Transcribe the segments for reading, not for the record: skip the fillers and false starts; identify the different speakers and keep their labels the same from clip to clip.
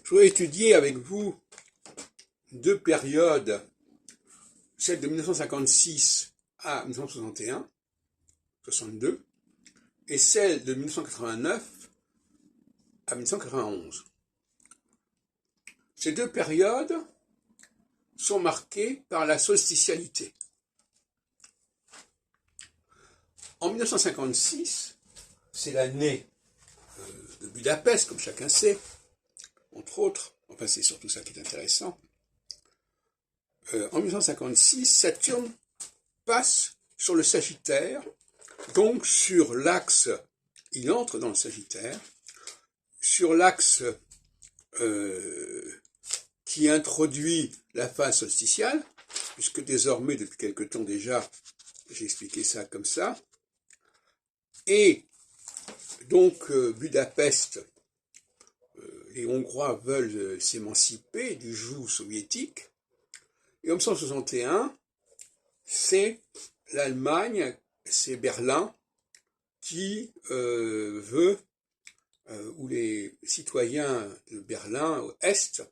Speaker 1: Je voudrais étudier avec vous deux périodes, celle de 1956 à 1961, 62, et celle de 1989 à 1991. Ces deux périodes sont marquées par la solsticialité. En 1956, c'est l'année de Budapest, comme chacun sait, entre autres, enfin c'est surtout ça qui est intéressant. En 1956, Saturne passe sur le Sagittaire, donc sur l'axe, il entre dans le Sagittaire, sur l'axe qui introduit la phase solsticiale, puisque désormais, depuis quelque temps déjà, j'ai expliqué ça comme ça, et donc Budapest, les Hongrois veulent s'émanciper du joug soviétique, et en 1961, c'est l'Allemagne, c'est Berlin, qui veut, où les citoyens de Berlin, Est,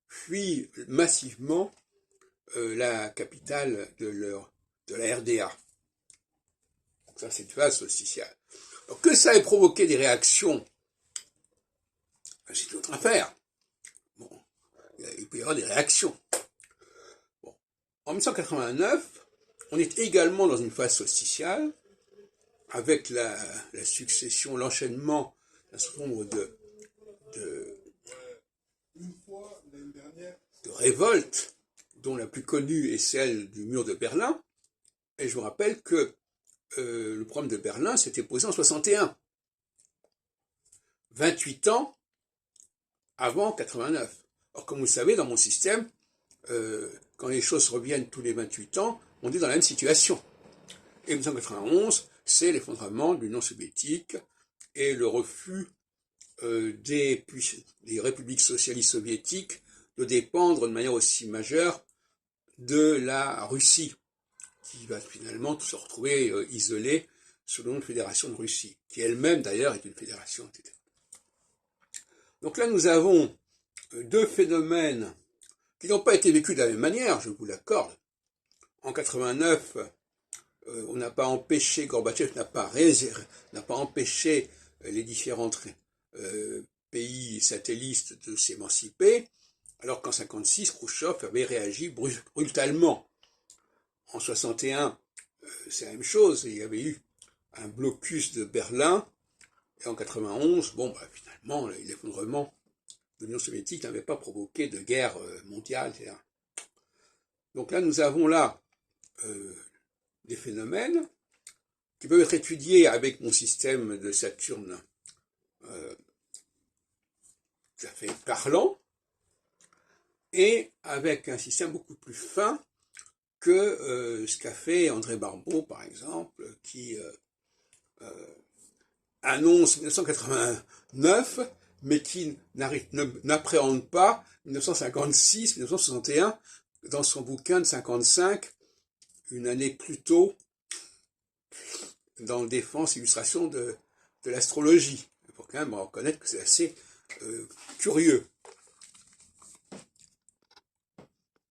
Speaker 1: fuient massivement la capitale de la RDA. Donc ça, c'est une phase solsticiale. Alors que ça ait provoqué des réactions, c'est une autre affaire. Bon, il peut y avoir des réactions. Bon. En 1989, on est également dans une phase solsticiale, avec la succession, l'enchaînement d'un certain nombre de révoltes, dont la plus connue est celle du mur de Berlin. Et je vous rappelle que le problème de Berlin s'était posé en 61, 28 ans avant 89. Or, comme vous le savez, dans mon système, quand les choses reviennent tous les 28 ans, on est dans la même situation. Et 1991, c'est l'effondrement de l'Union soviétique et le refus des républiques socialistes soviétiques de dépendre de manière aussi majeure de la Russie, qui va finalement se retrouver isolée sous le nom de Fédération de Russie, qui elle-même d'ailleurs est une fédération, etc. Donc là, nous avons deux phénomènes qui n'ont pas été vécus de la même manière, je vous l'accorde. En 89, on n'a pas empêché, Gorbatchev n'a pas empêché les différents pays satellites de s'émanciper, alors qu'en 56, Khrouchtchev avait réagi brutalement. En 61, c'est la même chose, il y avait eu un blocus de Berlin, et en 91, bon, finalement, l'effondrement de l'Union soviétique n'avait pas provoqué de guerre mondiale, etc. Donc là, nous avons là des phénomènes qui peuvent être étudiés avec mon système de Saturne tout à fait parlant, et avec un système beaucoup plus fin que ce qu'a fait André Barbeau, par exemple, qui annonce 1989, mais qui n'appréhende pas 1956, 1961, dans son bouquin de 55, une année plus tôt, dans Défense, illustration de l'astrologie. Il faut quand même reconnaître que c'est assez curieux.